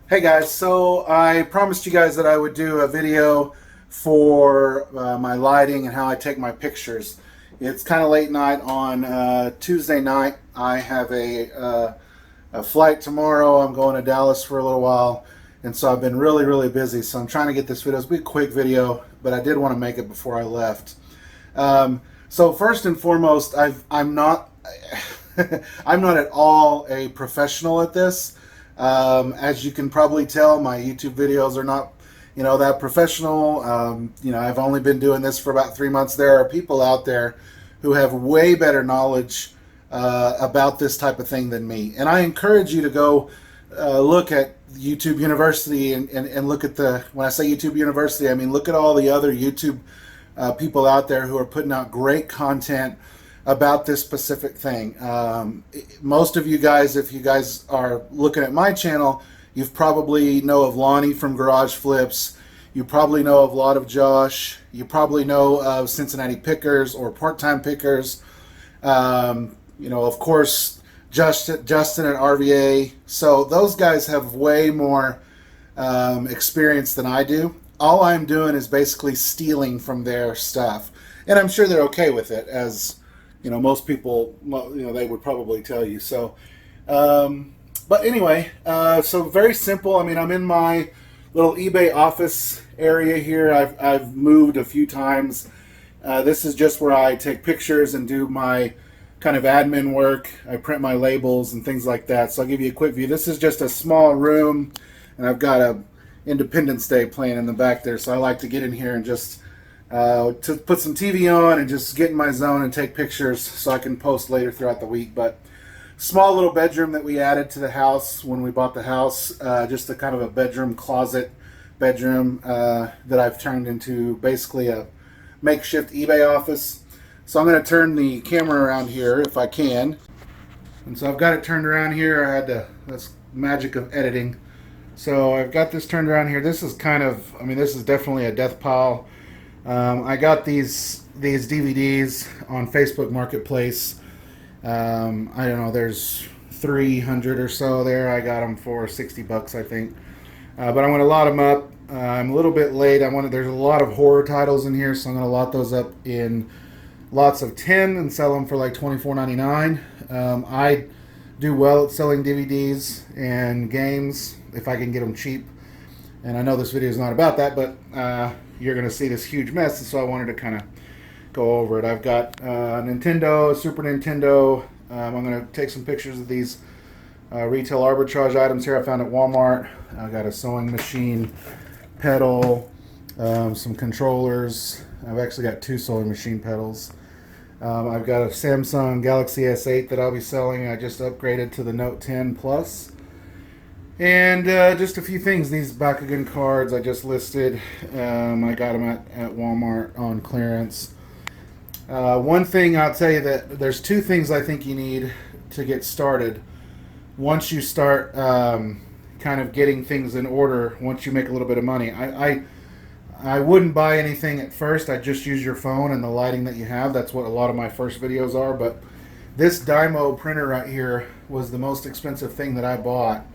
Hey guys, so I promised you guys that I would do a video for my lighting and how I take my pictures. It's kind of late night on Tuesday night. I have a flight tomorrow. I'm going to Dallas for a little while, and so I've been really busy. So I'm trying to get this video. It's be a quick video, but I did want to make it before I left. So first and foremost, I'm not I'm not at all a professional at this. As you can probably tell, my YouTube videos are not, that professional. I've only been doing this for about 3 months. There are people out there who have way better knowledge about this type of thing than me, and I encourage you to go look at YouTube University and look at when I say YouTube University, I mean look at all the other YouTube people out there who are putting out great content about this specific thing. Most of you guys, if you guys are looking at my channel, you've probably know of Lonnie from Garage Flips. You probably know of a lot of Josh. You probably know of Cincinnati Pickers or Part-Time Pickers. Of course, Justin at RVA. So those guys have way more experience than I do. All I'm doing is basically stealing from their stuff. And I'm sure they're okay with it, as most people, they would probably tell you. So, but anyway, so very simple. I mean, I'm in my little eBay office area here. I've moved a few times. This is just where I take pictures and do my kind of admin work. I print my labels and things like that. So I'll give you a quick view. This is just a small room, and I've got a Independence Day playing in the back there. So I like to get in here and just to put some TV on and just get in my zone and take pictures so I can post later throughout the week. But small little bedroom that we added to the house when we bought the house, just a kind of a bedroom closet bedroom that I've turned into basically a makeshift eBay office. So I'm going to turn the camera around here if I can. And so I've got it turned around here. That's magic of editing. So I've got this turned around here. This is this is definitely a death pile. I got these DVDs on Facebook Marketplace. I don't know, there's 300 or so there. I got them for $60, I think. But I'm going to lot them up. I'm a little bit late. There's a lot of horror titles in here, so I'm going to lot those up in lots of 10 and sell them for like $24.99. I do well at selling DVDs and games if I can get them cheap. And I know this video is not about that, but you're going to see this huge mess, and so I wanted to kind of go over it. I've got Nintendo, Super Nintendo. I'm going to take some pictures of these retail arbitrage items here I found at Walmart. I got a sewing machine, pedal, some controllers. I've actually got 2 sewing machine pedals. I've got a Samsung Galaxy S8 that I'll be selling. I just upgraded to the Note 10 Plus. And just a few things. These Bakugan cards I just listed. I got them at Walmart on clearance. One thing I'll tell you, that there's 2 things I think you need to get started. Once you start kind of getting things in order, once you make a little bit of money. I wouldn't buy anything at first. I'd just use your phone and the lighting that you have. That's what a lot of my first videos are. But this Dymo printer right here was the most expensive thing that I bought.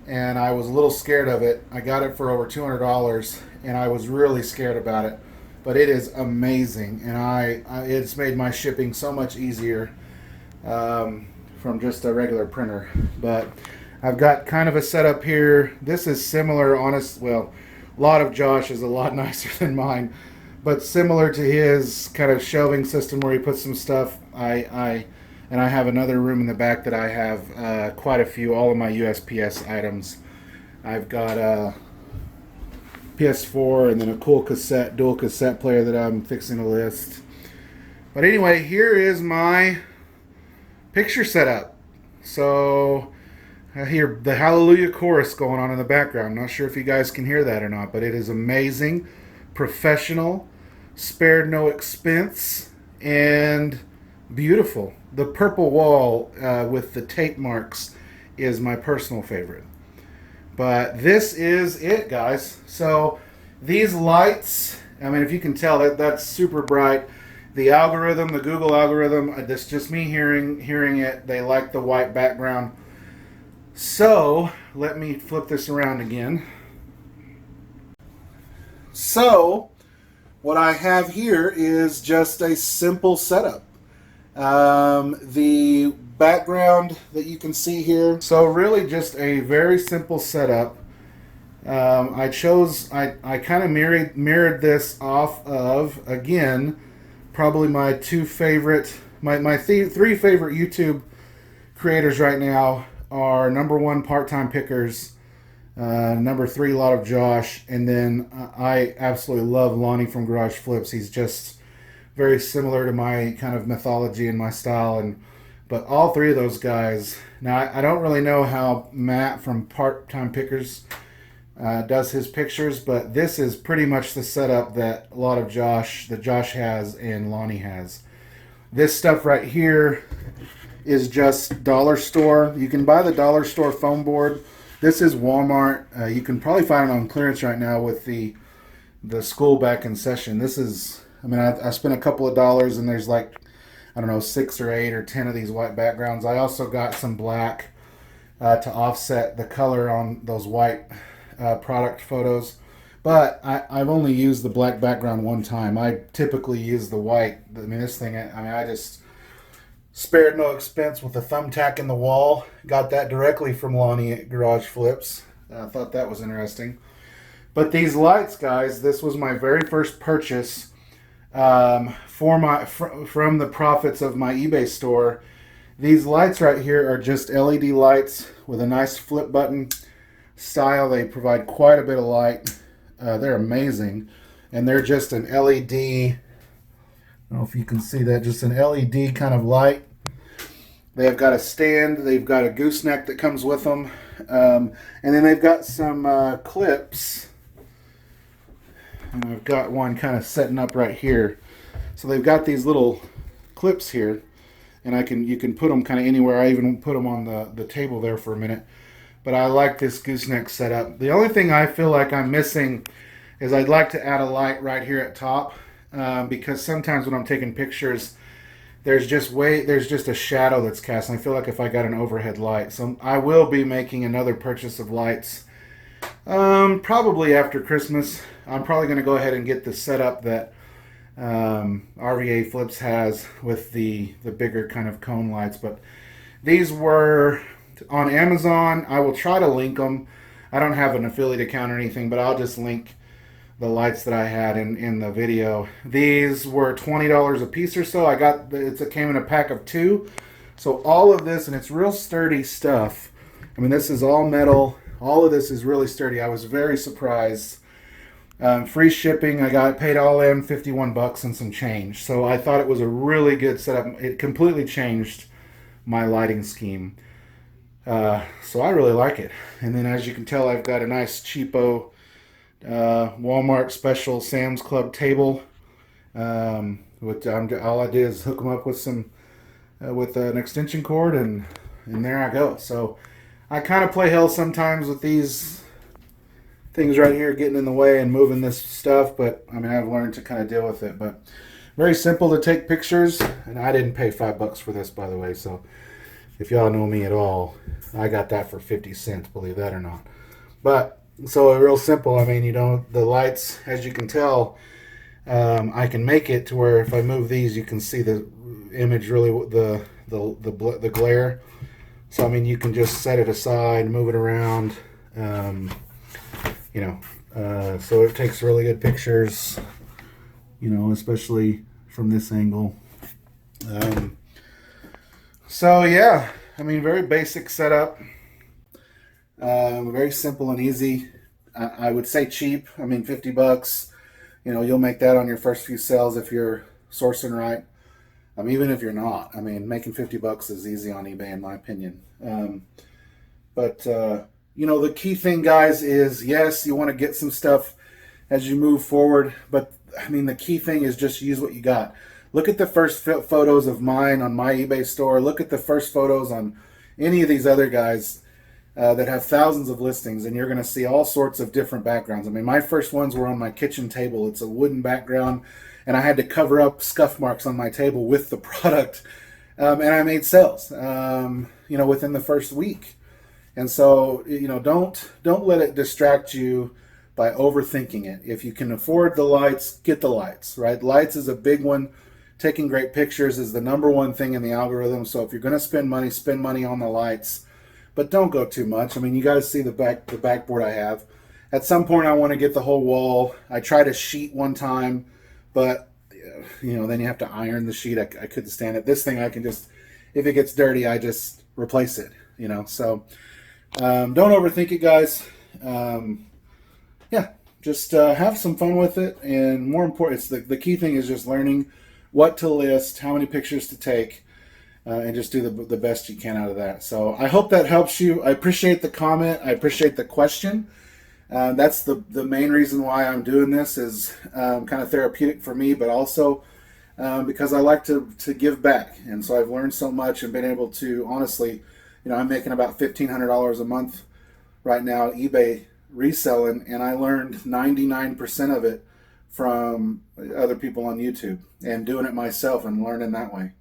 And I was a little scared of it. I got it for over $200, and I was really scared about it. But it is amazing, and it's made my shipping so much easier from just a regular printer. But I've got kind of a setup here. This is similar, a lot of Josh is a lot nicer than mine, but similar to his kind of shelving system where he puts some stuff. And I have another room in the back that I have quite a few, all of my USPS items. I've got a PS4 and then a cool dual cassette player that I'm fixing to list. But anyway, here is my picture setup. So I hear the Hallelujah chorus going on in the background. Not sure if you guys can hear that or not, but it is amazing, professional, spared no expense, and beautiful. The purple wall with the tape marks is my personal favorite. But this is it, guys. So these lights, I mean, if you can tell, that's super bright. The algorithm, the Google algorithm, that's just me hearing it. They like the white background. So let me flip this around again. So what I have here is just a simple setup. The background that you can see here. So really just a very simple setup. I kind of mirrored this off of, again, probably my three favorite YouTube creators right now are number one, Part-Time Pickers, number three, Lot of Josh, and then I absolutely love Lonnie from Garage Flips. He's just very similar to my kind of mythology and my style, but all three of those guys. Now I don't really know how Matt from Part-Time Pickers does his pictures, but this is pretty much the setup that Josh has and Lonnie has. This stuff right here is just dollar store. You can buy the dollar store foam board. This is Walmart. You can probably find it on clearance right now with the school back in session. This is, I mean, I spent a couple of dollars and there's like, I don't know, 6 or 8 or 10 of these white backgrounds. I also got some black to offset the color on those white product photos. But I've only used the black background one time. I typically use the white. I mean, this thing, I just spared no expense with the thumbtack in the wall. Got that directly from Lonnie at Garage Flips. I thought that was interesting. But these lights, guys, this was my very first purchase from the profits of my eBay store. These lights right here are just LED lights with a nice flip button style. They provide quite a bit of light. They're amazing. And they're just an LED, I don't know if you can see that, just an LED kind of light. They've got a stand, they've got a gooseneck that comes with them, and then they've got some clips. And I've got one kind of setting up right here. So they've got these little clips here, and you can put them kind of anywhere. I even put them on the table there for a minute. But I like this gooseneck setup. The only thing I feel like I'm missing is I'd like to add a light right here at top, because sometimes when I'm taking pictures, there's just a shadow that's cast, and I feel like if I got an overhead light. So I will be making another purchase of lights probably after Christmas. I'm probably going to go ahead and get the setup that RVA Flips has with the bigger kind of cone lights. But these were on Amazon. I will try to link them. I don't have an affiliate account or anything, but I'll just link the lights that I had in the video. These were $20 a piece or so. It came in a pack of 2. So all of this, and it's real sturdy stuff. I mean, this is all metal. All of this is really sturdy. I was very surprised. Free shipping. I got paid all in $51 and some change. So I thought it was a really good setup. It completely changed my lighting scheme. So I really like it. And then as you can tell, I've got a nice cheapo Walmart special Sam's Club table. All I did is hook them up with with an extension cord, and there I go. So I kind of play hell sometimes with these things right here getting in the way and moving this stuff, but I mean, I've learned to kind of deal with it. But very simple to take pictures, and I didn't pay $5 for this, by the way. So if y'all know me at all, I got that for 50 cents, believe that or not. But so real simple. I mean, the lights, as you can tell, I can make it to where if I move these, you can see the image, really, the glare. So I mean, you can just set it aside, move it around, so it takes really good pictures, especially from this angle. So yeah, I mean, very basic setup. Very simple and easy. I would say cheap. I mean, $50. You'll make that on your first few sales if you're sourcing right. Even if you're not, I mean, making $50 is easy on eBay, in my opinion. But the key thing, guys, is yes, you want to get some stuff as you move forward. But I mean, the key thing is just use what you got. Look at the first photos of mine on my eBay store. Look at the first photos on any of these other guys that have thousands of listings, and you're going to see all sorts of different backgrounds. I mean, my first ones were on my kitchen table. It's a wooden background, and I had to cover up scuff marks on my table with the product, and I made sales, within the first week. And so, don't let it distract you by overthinking it. If you can afford the lights, get the lights, right? Lights is a big one. Taking great pictures is the number one thing in the algorithm. So if you're going to spend money on the lights, but don't go too much. I mean, you guys see the backboard I have. At some point, I want to get the whole wall. I tried a sheet one time, but then you have to iron the sheet. I couldn't stand it. This thing, I can just, if it gets dirty, I just replace it. So don't overthink it, guys. Just have some fun with it, and more important, it's the key thing is just learning what to list, how many pictures to take, and just do the best you can out of that. So I hope that helps you. I appreciate the comment. I appreciate the question. That's the main reason why I'm doing this, is kind of therapeutic for me, but also because I like to give back. And so I've learned so much and been able to, honestly, I'm making about $1,500 a month right now eBay reselling, and I learned 99% of it from other people on YouTube and doing it myself and learning that way.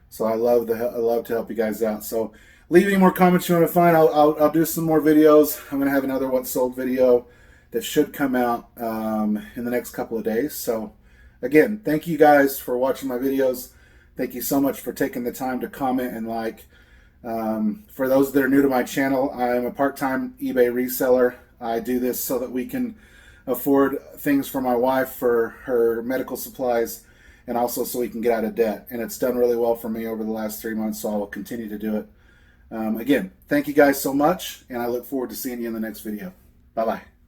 So I love to help you guys out. So leave any more comments you want to find. I'll do some more videos. I'm going to have another What Sold video that should come out in the next couple of days. So again, thank you guys for watching my videos. Thank you so much for taking the time to comment and like. For those that are new to my channel, I'm a part-time eBay reseller. I do this so that we can afford things for my wife for her medical supplies, and also so we can get out of debt. And it's done really well for me over the last 3 months, so I will continue to do it. Again, thank you guys so much, and I look forward to seeing you in the next video. Bye-bye.